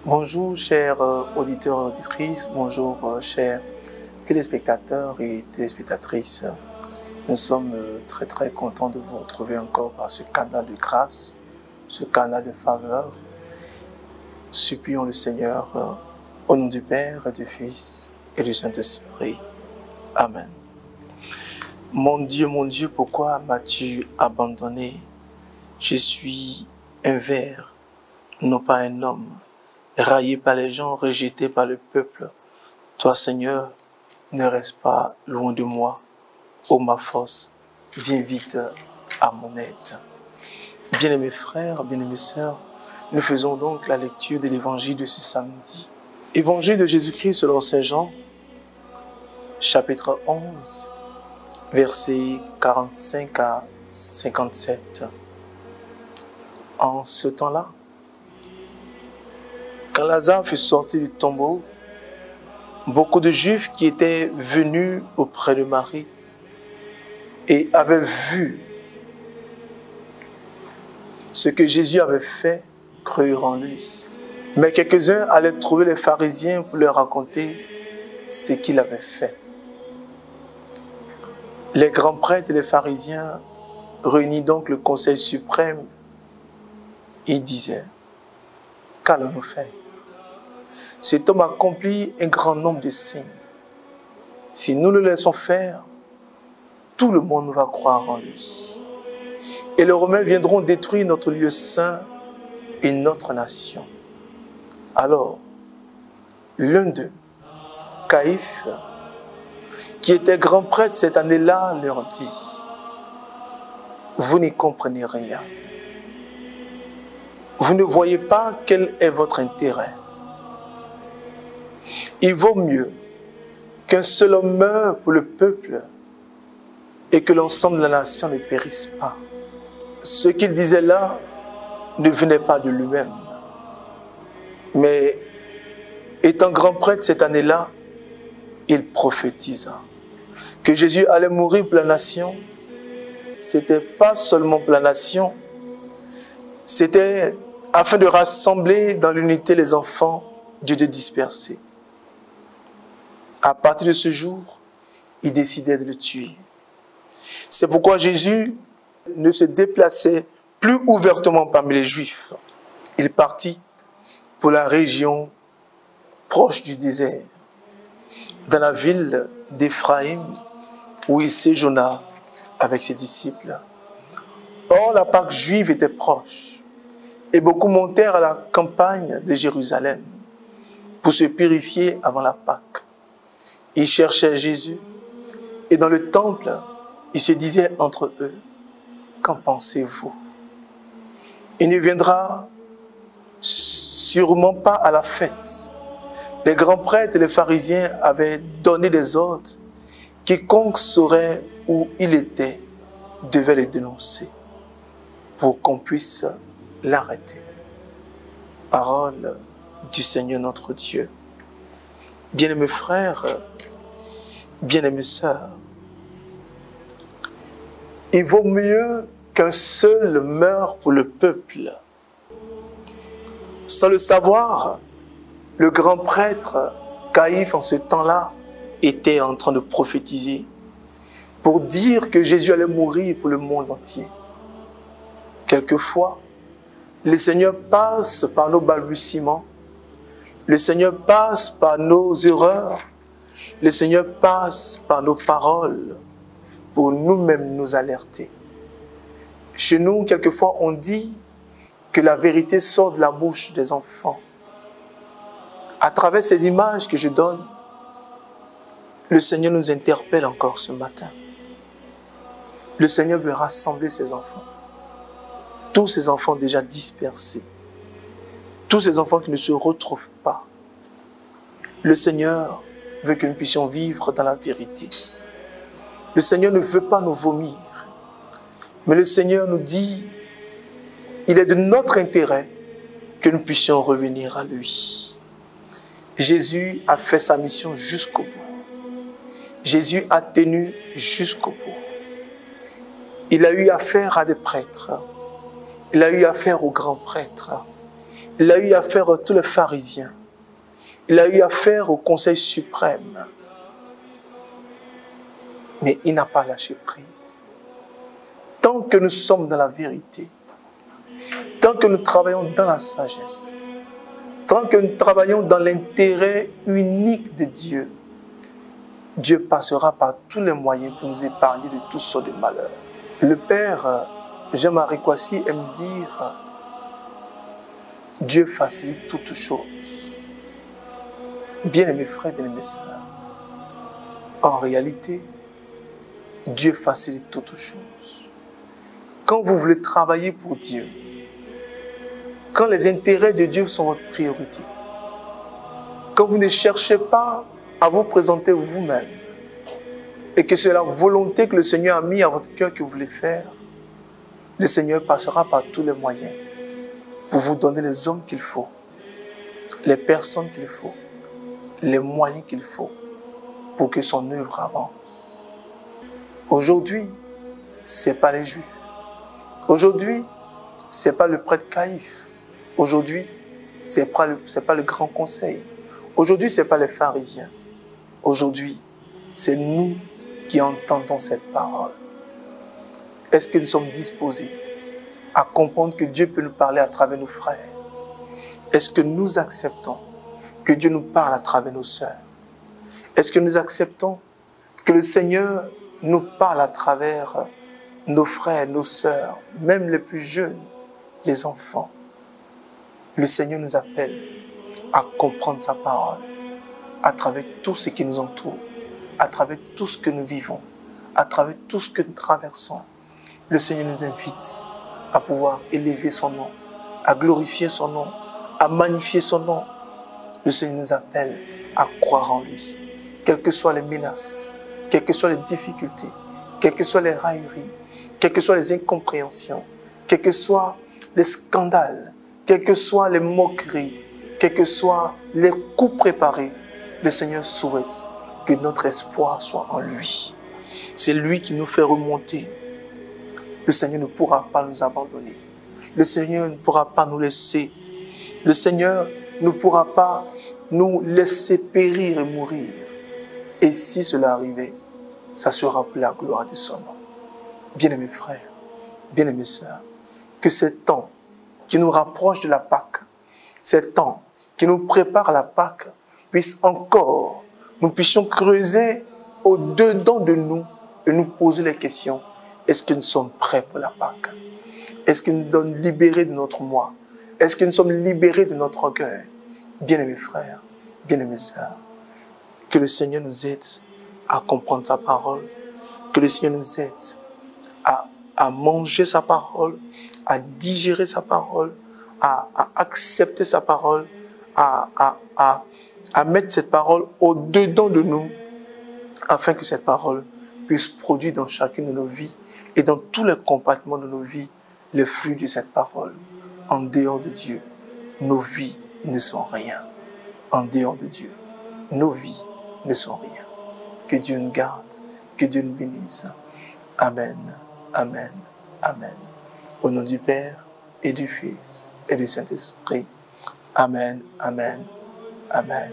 Bonjour chers auditeurs et auditrices, bonjour chers téléspectateurs et téléspectatrices. Nous sommes très contents de vous retrouver encore par ce canal de grâce, ce canal de faveur. Supplions le Seigneur au nom du Père et du Fils et du Saint-Esprit. Amen. Mon Dieu, pourquoi m'as-tu abandonné? Je suis un ver, non pas un homme, raillé par les gens, rejeté par le peuple. Toi, Seigneur, ne reste pas loin de moi. Ô ma force, viens vite à mon aide. Bien-aimés frères, bien-aimées sœurs, nous faisons donc la lecture de l'évangile de ce samedi. Évangile de Jésus-Christ selon Saint Jean, chapitre 11, versets 45 à 57. En ce temps-là, quand Lazare fut sorti du tombeau, beaucoup de Juifs qui étaient venus auprès de Marie et avaient vu ce que Jésus avait fait, crurent en lui. Mais quelques-uns allaient trouver les pharisiens pour leur raconter ce qu'il avait fait. Les grands prêtres et les pharisiens réunissent donc le conseil suprême. Ils disaient: qu'allons-nous faire? Cet homme accomplit un grand nombre de signes. Si nous le laissons faire, tout le monde va croire en lui. Et les Romains viendront détruire notre lieu saint et notre nation. Alors, l'un d'eux, Caïphe, qui était grand prêtre cette année-là, leur dit: vous n'y comprenez rien. Vous ne voyez pas quel est votre intérêt. Il vaut mieux qu'un seul homme meure pour le peuple et que l'ensemble de la nation ne périsse pas. Ce qu'il disait là ne venait pas de lui-même. Mais étant grand prêtre cette année-là, il prophétisa que Jésus allait mourir pour la nation. Ce n'était pas seulement pour la nation, c'était afin de rassembler dans l'unité les enfants de Dieu dispersés. À partir de ce jour, il décidait de le tuer. C'est pourquoi Jésus ne se déplaçait plus ouvertement parmi les Juifs. Il partit pour la région proche du désert, dans la ville d'Éphraïm, où il séjourna avec ses disciples. Or, la Pâque juive était proche, et beaucoup montèrent à la campagne de Jérusalem pour se purifier avant la Pâque. Ils cherchaient Jésus, et dans le temple, ils se disaient entre eux: qu'en pensez-vous? Il ne viendra sûrement pas à la fête. Les grands prêtres et les pharisiens avaient donné des ordres. Quiconque saurait où il était devait les dénoncer pour qu'on puisse l'arrêter. Parole du Seigneur notre Dieu. Bien-aimés frères, bien-aimées sœurs, il vaut mieux qu'un seul meure pour le peuple. Sans le savoir, le grand prêtre Caïphe en ce temps-là était en train de prophétiser pour dire que Jésus allait mourir pour le monde entier. Quelquefois, le Seigneur passe par nos balbutiements, le Seigneur passe par nos erreurs, le Seigneur passe par nos paroles pour nous-mêmes nous alerter. Chez nous, quelquefois, on dit que la vérité sort de la bouche des enfants. À travers ces images que je donne, le Seigneur nous interpelle encore ce matin. Le Seigneur veut rassembler ses enfants. Tous ces enfants déjà dispersés. Tous ces enfants qui ne se retrouvent pas. Le Seigneur veut que nous puissions vivre dans la vérité. Le Seigneur ne veut pas nous vomir. Mais le Seigneur nous dit, il est de notre intérêt que nous puissions revenir à lui. Jésus a fait sa mission jusqu'au bout. Jésus a tenu jusqu'au bout. Il a eu affaire à des prêtres. Il a eu affaire aux grands prêtres. Il a eu affaire à tous les pharisiens. Il a eu affaire au Conseil suprême. Mais il n'a pas lâché prise. Tant que nous sommes dans la vérité, tant que nous travaillons dans la sagesse, tant que nous travaillons dans l'intérêt unique de Dieu, Dieu passera par tous les moyens pour nous épargner de toutes sortes de malheurs. Le Père Jean-Marie Kwasi aime dire « Dieu facilite toutes choses ». Bien-aimés frères, bien-aimés sœurs, en réalité, Dieu facilite toutes choses. Quand vous voulez travailler pour Dieu, quand les intérêts de Dieu sont votre priorité, quand vous ne cherchez pas à vous présenter vous-même, et que c'est la volonté que le Seigneur a mis à votre cœur que vous voulez faire, le Seigneur passera par tous les moyens pour vous donner les hommes qu'il faut, les personnes qu'il faut, les moyens qu'il faut pour que son œuvre avance. Aujourd'hui, ce n'est pas les Juifs. Aujourd'hui, ce n'est pas le prêtre Caïphe. Aujourd'hui, ce n'est pas le grand conseil. Aujourd'hui, ce n'est pas les pharisiens. Aujourd'hui, c'est nous qui entendons cette parole. Est-ce que nous sommes disposés à comprendre que Dieu peut nous parler à travers nos frères? Est-ce que nous acceptons que Dieu nous parle à travers nos sœurs? Est-ce que nous acceptons que le Seigneur nous parle à travers nos frères, nos sœurs, même les plus jeunes, les enfants? Le Seigneur nous appelle à comprendre sa parole à travers tout ce qui nous entoure, à travers tout ce que nous vivons, à travers tout ce que nous traversons. Le Seigneur nous invite à pouvoir élever son nom, à glorifier son nom, à magnifier son nom. Le Seigneur nous appelle à croire en lui. Quelles que soient les menaces, quelles que soient les difficultés, quelles que soient les railleries, quelles que soient les incompréhensions, quels que soient les scandales, quelles que soient les moqueries, quels que soient les coups préparés, le Seigneur souhaite que notre espoir soit en lui. C'est lui qui nous fait remonter. Le Seigneur ne pourra pas nous abandonner. Le Seigneur ne pourra pas nous laisser. Le Seigneur ne pourra pas nous laisser périr et mourir. Et si cela arrivait, ça sera pour la gloire de son nom. Bien-aimés frères, bien-aimées sœurs, que ce temps qui nous rapproche de la Pâque, ce temps qui nous prépare à la Pâque, puisse encore, nous puissions creuser au-dedans de nous et nous poser les questions. Est-ce que nous sommes prêts pour la Pâque? Est-ce que nous sommes libérés de notre moi? Est-ce que nous sommes libérés de notre orgueil? Bien-aimés frères, bien-aimées sœurs, que le Seigneur nous aide à comprendre sa parole, que le Seigneur nous aide à manger sa parole, à digérer sa parole, à accepter sa parole, à mettre cette parole au-dedans de nous, afin que cette parole puisse produire dans chacune de nos vies et dans tous les compartiments de nos vies le fruit de cette parole. En dehors de Dieu, nos vies ne sont rien. En dehors de Dieu, nos vies ne sont rien. Que Dieu nous garde, que Dieu nous bénisse. Amen, amen, amen. Au nom du Père et du Fils et du Saint-Esprit. Amen, amen, amen.